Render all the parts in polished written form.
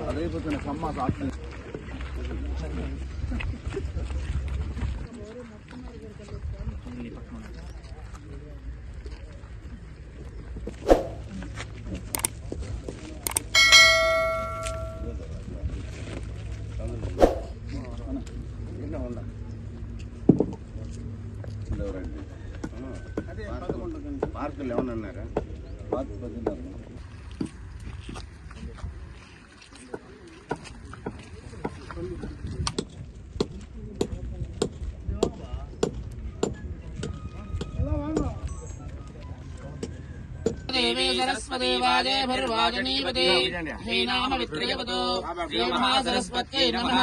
అదే సమ్మా సాక్షి మార్కులు ఏమన్నారా? మార్కు 10. देवी सरस्वती वाजे भर्वाजनीवती श्रीनाम वित्रयवतो श्री महासरस्वत्यै नमः।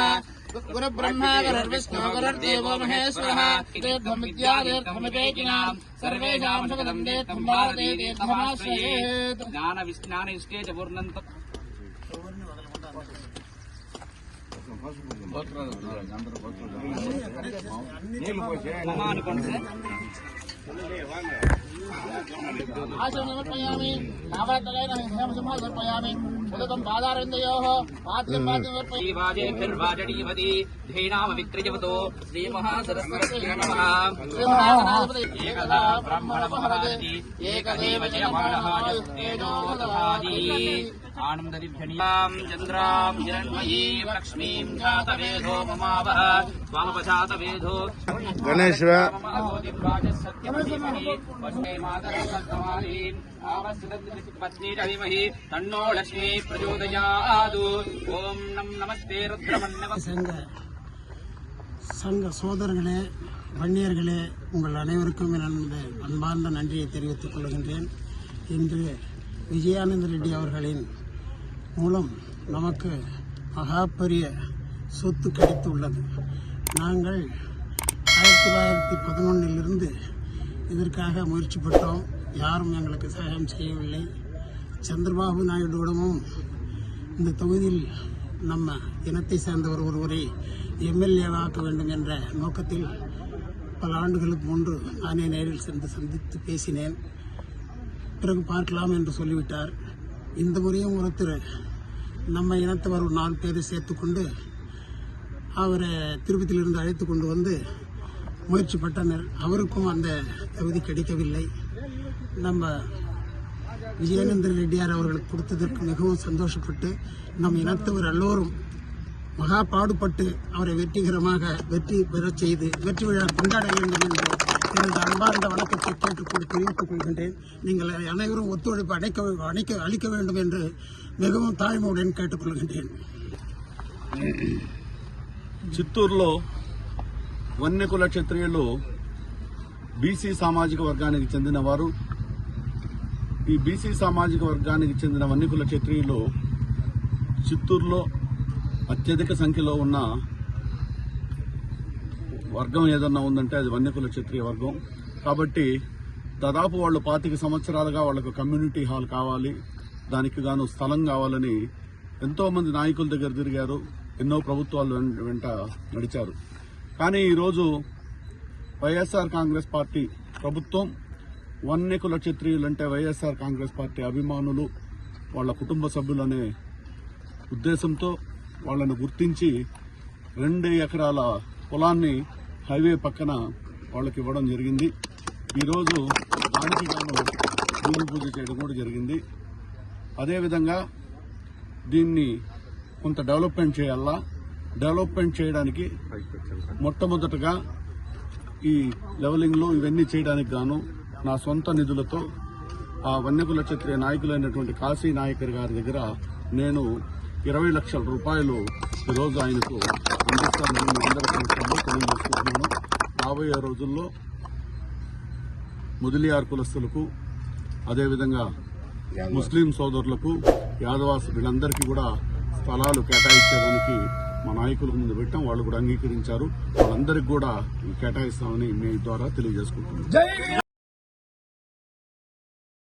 गुरु ब्रह्मा गुरुर्विष्णु गुरुर्देवो महेश्वरः तीर्थमित्यातीर्थमितेकिनाम् सर्वेषां सुखदं तीर्थं भारते तीर्थमाश्रयेत्। ज्ञान विज्ञान इष्टे च पूर्णन्त आश्रमर्पयामि नावरतलेन समर्पयामि उदकं पादारविन्दयोः पाद्यं वाजेभिर्वाजनीवती धेनाम वित्रयवतो श्रीमहासरस्वत्यै नमः। एकदा ब्रह्मणमहरति एकदेव जयमानः तेजोदधाति आनन्ददिभ्यनियां चन्द्रां हिरण्मयीं लक्ष्मीं जातवेदो ममावह स्वामपजातवेदो गणेश पत्नी तन्नो लक्ष्मी प्रचोदयादु। ओम नमस्ते रुद्रमण्डल संघ சோதரர்களே, வன்னியர்களே, உங்கள் அனைவருக்கும் எனது அன்பார்ந்த நன்றியை தெரிவித்துக் கொள்கின்றேன். இன்று விஜயானந்த ரெட்டி அவர்களின் மூலம் நமக்கு மகாபெரிய சொத்து கிடைத்துள்ளது. நாங்கள் 1911 இதற்காக முயற்சிப்பட்டோம். யாரும் எங்களுக்கு சகாயம் செய்யவில்லை. சந்திரபாபு நாயுடுவிடமும் இந்த தொகுதியில் நம்ம இனத்தை சேர்ந்தவர் ஒருவரை எம்எல்ஏவாக்க வேண்டும் என்ற நோக்கத்தில் பல ஆண்டுகளுக்கு முன்பு நானே நேரில் சென்று சந்தித்து பேசினேன். பிறகு பார்க்கலாம் என்று சொல்லிவிட்டார். இந்த முறையும் ஒருத்தர் நம்ம இனத்தவர் 4 பேரை சேர்த்துக்கொண்டு அவரை திருப்பதியிலிருந்து அழைத்து கொண்டு வந்து முயற்சிப்பட்டனர். அவருக்கும் அந்த தகுதி கிடைக்கவில்லை. நம்ம விஜயானந்த ரெட்டியார் அவர்களுக்கு கொடுத்ததற்கு மிகவும் சந்தோஷப்பட்டு நம் இனத்தவர் எல்லோரும் மகா பாடுபட்டு அவரை வெற்றிகரமாக வெற்றி பெறச் செய்து வெற்றி விழா கொண்டாட வேண்டும் என்று எனது அன்பார்ந்த வணக்கத்தை கேட்டுக்கொண்டு தெரிவித்துக் கொள்கின்றேன். நீங்கள் அனைவரும் ஒத்துழைப்பு அளிக்க வேண்டும் என்று மிகவும் தாழ்மையுடன் கேட்டுக்கொள்கின்றேன். చిత్తూరులో వన్యకుల క్షత్రియులు బీసీ సామాజిక వర్గానికి చెందిన వారు. ఈ బీసీ సామాజిక వర్గానికి చెందిన వన్యకుల క్షత్రియులు చిత్తూరులో అత్యధిక సంఖ్యలో ఉన్న వర్గం ఏదన్నా ఉందంటే అది వన్యకుల క్షత్రియ వర్గం. కాబట్టి దాదాపు వాళ్ళు 25 సంవత్సరాలుగా వాళ్ళకు కమ్యూనిటీ హాల్ కావాలి, దానికి గాను స్థలం కావాలని ఎంతో మంది నాయకుల దగ్గర తిరిగారు. ఎన్నో ప్రభుత్వాలు వెంట నడిచారు. కానీ ఈరోజు వైఎస్ఆర్ కాంగ్రెస్ పార్టీ ప్రభుత్వం వన్యకుల క్షత్రియులంటే వైఎస్ఆర్ కాంగ్రెస్ పార్టీ అభిమానులు, వాళ్ళ కుటుంబ సభ్యులనే ఉద్దేశంతో వాళ్ళను గుర్తించి 2 ఎకరాల పొలాన్ని హైవే పక్కన వాళ్ళకి ఇవ్వడం జరిగింది. ఈరోజు దానికి గాను భూమి పూజ చేయడం కూడా జరిగింది. అదేవిధంగా దీన్ని కొంత డెవలప్మెంట్ చేయాలా. డెవలప్మెంట్ చేయడానికి మొట్టమొదటగా ఈ లెవెలింగ్లో ఇవన్నీ చేయడానికి గాను నా సొంత నిధులతో ఆ వన్యకుల క్షత్రియ నాయకులైనటువంటి కాశీ నాయకర్ గారి దగ్గర నేను 20 లక్షల రూపాయలు ఈరోజు ఆయనకు అందిస్తానని మీ అందరి సంస్థల్లో తెలియజేసుకుంటున్నాను. రాబోయే రోజుల్లో ముదిలియార్ కులస్తులకు, అదేవిధంగా ముస్లిం సోదరులకు, యాదవాస్ వీళ్ళందరికీ కూడా స్థలాలు కేటాయించేదానికి మా నాయకుల ముందు పెట్టాం. వాళ్ళు కూడా అంగీకరించారు. వాళ్ళందరికీ కూడా కేటాయిస్తామని మీ ద్వారా తెలియజేసుకుంటున్నాం.